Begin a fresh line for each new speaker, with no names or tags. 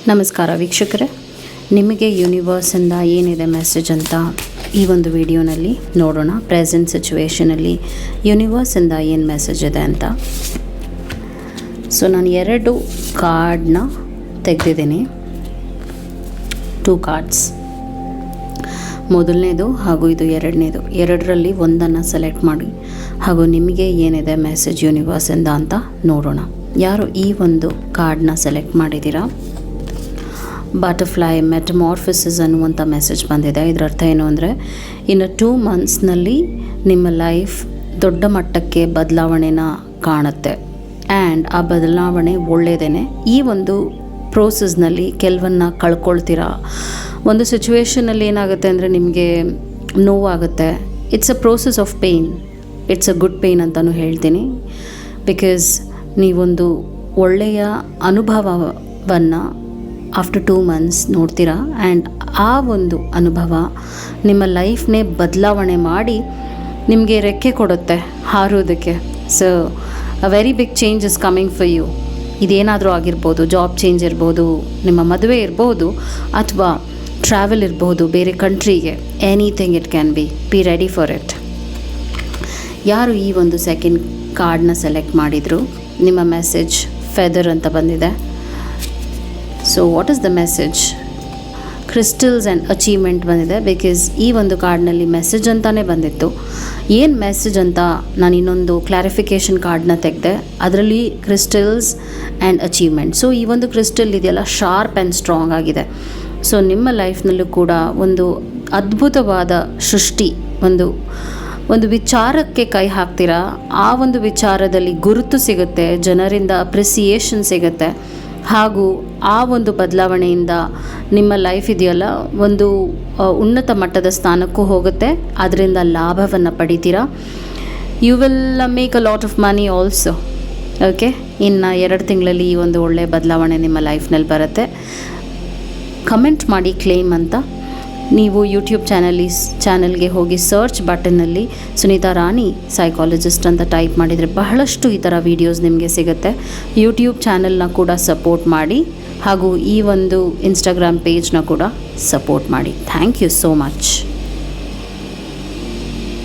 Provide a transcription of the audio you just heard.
ನಮಸ್ಕಾರ ವೀಕ್ಷಕರೇ, ನಿಮಗೆ ಯೂನಿವರ್ಸಿಂದ ಏನಿದೆ ಮೆಸೇಜ್ ಅಂತ ಈ ಒಂದು ವಿಡಿಯೋನಲ್ಲಿ ನೋಡೋಣ. ಪ್ರೆಸೆಂಟ್ ಸಿಚುವೇಷನಲ್ಲಿ ಯೂನಿವರ್ಸಿಂದ ಏನು ಮೆಸೇಜ್ ಇದೆ ಅಂತ. ಸೊ ನಾನು 2 ಕಾರ್ಡ್ನ ತೆಗೆದಿದ್ದೀನಿ, 2 ಕಾರ್ಡ್ಸ್. ಮೊದಲನೇದು ಹಾಗೂ ಇದು ಎರಡನೇದು. ಎರಡರಲ್ಲಿ ಒಂದನ್ನು ಸೆಲೆಕ್ಟ್ ಮಾಡಿ ಹಾಗೂ ನಿಮಗೆ ಏನಿದೆ ಮೆಸೇಜ್ ಯೂನಿವರ್ಸಿಂದ ಅಂತ ನೋಡೋಣ. ಯಾರು ಈ ಒಂದು ಕಾರ್ಡ್ನ ಸೆಲೆಕ್ಟ್ ಮಾಡಿದ್ದೀರಾ, ಬಟರ್ಫ್ಲೈ ಮೆಟಮಾರ್ಫಿಸಿಸ್ ಅನ್ನುವಂಥ ಮೆಸೇಜ್ ಬಂದಿದೆ. ಇದರ ಅರ್ಥ ಏನು ಅಂದರೆ, ಇನ್ನು 2 ಮಂತ್ಸ್ನಲ್ಲಿ ನಿಮ್ಮ ಲೈಫ್ ದೊಡ್ಡ ಮಟ್ಟಕ್ಕೆ ಬದಲಾವಣೆನ ಕಾಣುತ್ತೆ. ಆ್ಯಂಡ್ ಆ ಬದಲಾವಣೆ ಒಳ್ಳೆಯದೇ. ಈ ಒಂದು ಪ್ರೋಸೆಸ್ನಲ್ಲಿ ಕೆಲವನ್ನ ಕಳ್ಕೊಳ್ತೀರಾ. ಒಂದು ಸಿಚುವೇಷನಲ್ಲಿ ಏನಾಗುತ್ತೆ ಅಂದರೆ ನಿಮಗೆ ನೋವಾಗುತ್ತೆ. It's a process of pain. It's a good pain ಅಂತಲೂ ಹೇಳ್ತೀನಿ. ಬಿಕಾಸ್ ನೀವೊಂದು ಒಳ್ಳೆಯ ಅನುಭವವನ್ನು ಆಫ್ಟರ್ 2 ಮಂತ್ಸ್ ನೋಡ್ತೀರಾ. ಆ್ಯಂಡ್ ಆ ಒಂದು ಅನುಭವ ನಿಮ್ಮ ಲೈಫ್ನೇ ಬದಲಾವಣೆ ಮಾಡಿ ನಿಮಗೆ ರೆಕ್ಕೆ ಕೊಡುತ್ತೆ ಹಾರೋದಕ್ಕೆ. So a very big change is coming for you. ಇದೇನಾದರೂ ಆಗಿರ್ಬೋದು, ಜಾಬ್ ಚೇಂಜ್ ಇರ್ಬೋದು, ನಿಮ್ಮ ಮದುವೆ ಇರ್ಬೋದು, ಅಥವಾ ಟ್ರಾವೆಲ್ ಇರ್ಬೋದು ಬೇರೆ ಕಂಟ್ರಿಗೆ. Anything it can be ready for it. ಯಾರು ಈ ಒಂದು ಸೆಕೆಂಡ್ ಕಾರ್ಡ್ನ ಸೆಲೆಕ್ಟ್ ಮಾಡಿದರು, ನಿಮ್ಮ ಮೆಸೇಜ್ ಫೆದರ್ ಅಂತ ಬಂದಿದೆ. So what is the message? Crystals and achievement ಬಂದಿದೆ. ಬಿಕಾಸ್ ಈ ಒಂದು ಕಾರ್ಡ್ನಲ್ಲಿ ಮೆಸೇಜ್ ಅಂತಲೇ ಬಂದಿತ್ತು. ಏನು ಮೆಸೇಜ್ ಅಂತ ನಾನು ಇನ್ನೊಂದು ಕ್ಲಾರಿಫಿಕೇಷನ್ ಕಾರ್ಡ್ನ ತೆಗೆದೆ. ಅದರಲ್ಲಿ ಕ್ರಿಸ್ಟಲ್ಸ್ ಆ್ಯಂಡ್ ಅಚೀವ್ಮೆಂಟ್. ಸೊ ಈ ಒಂದು ಕ್ರಿಸ್ಟಲ್ ಇದೆಯಲ್ಲ, ಶಾರ್ಪ್ ಆ್ಯಂಡ್ ಸ್ಟ್ರಾಂಗ್ ಆಗಿದೆ. ಸೊ ನಿಮ್ಮ ಲೈಫ್ನಲ್ಲೂ ಕೂಡ ಒಂದು ಅದ್ಭುತವಾದ ಸೃಷ್ಟಿ, ಒಂದು ವಿಚಾರಕ್ಕೆ ಕೈ ಹಾಕ್ತೀರಾ. ಆ ಒಂದು ವಿಚಾರದಲ್ಲಿ ಗುರುತು ಸಿಗುತ್ತೆ, ಜನರಿಂದ ಅಪ್ರಿಸಿಯೇಷನ್ ಸಿಗುತ್ತೆ. ಹಾಗೂ ಆ ಒಂದು ಬದಲಾವಣೆಯಿಂದ ನಿಮ್ಮ ಲೈಫ್ ಇದೆಯಲ್ಲ ಒಂದು ಉನ್ನತ ಮಟ್ಟದ ಸ್ಥಾನಕ್ಕೂ ಹೋಗುತ್ತೆ. ಅದರಿಂದ ಲಾಭವನ್ನು ಪಡಿತೀರಾ. You will make a lot of money also. Okay, ಇನ್ನು 2 ತಿಂಗಳಲ್ಲಿ ಈ ಒಂದು ಒಳ್ಳೆಯ ಬದಲಾವಣೆ ನಿಮ್ಮ ಲೈಫ್ನಲ್ಲಿ ಬರುತ್ತೆ. ಕಮೆಂಟ್ ಮಾಡಿ ಕ್ಲೇಮ್ ಅಂತ. ನೀವು ಯೂಟ್ಯೂಬ್ ಚಾನಲ್ಗೆ ಹೋಗಿ ಸರ್ಚ್ ಬಟನ್ನಲ್ಲಿ ಸುನೀತಾ ರಾಣಿ ಸೈಕಾಲಜಿಸ್ಟ್ ಅಂತ ಟೈಪ್ ಮಾಡಿದರೆ ಬಹಳಷ್ಟು ಈ ಥರ ವೀಡಿಯೋಸ್ ನಿಮಗೆ ಸಿಗುತ್ತೆ. ಯೂಟ್ಯೂಬ್ ಚಾನಲ್ನ ಕೂಡ ಸಪೋರ್ಟ್ ಮಾಡಿ ಹಾಗೂ ಈ ಒಂದು ಇನ್ಸ್ಟಾಗ್ರಾಮ್ ಪೇಜ್ನ ಕೂಡ ಸಪೋರ್ಟ್ ಮಾಡಿ. Thank you so much.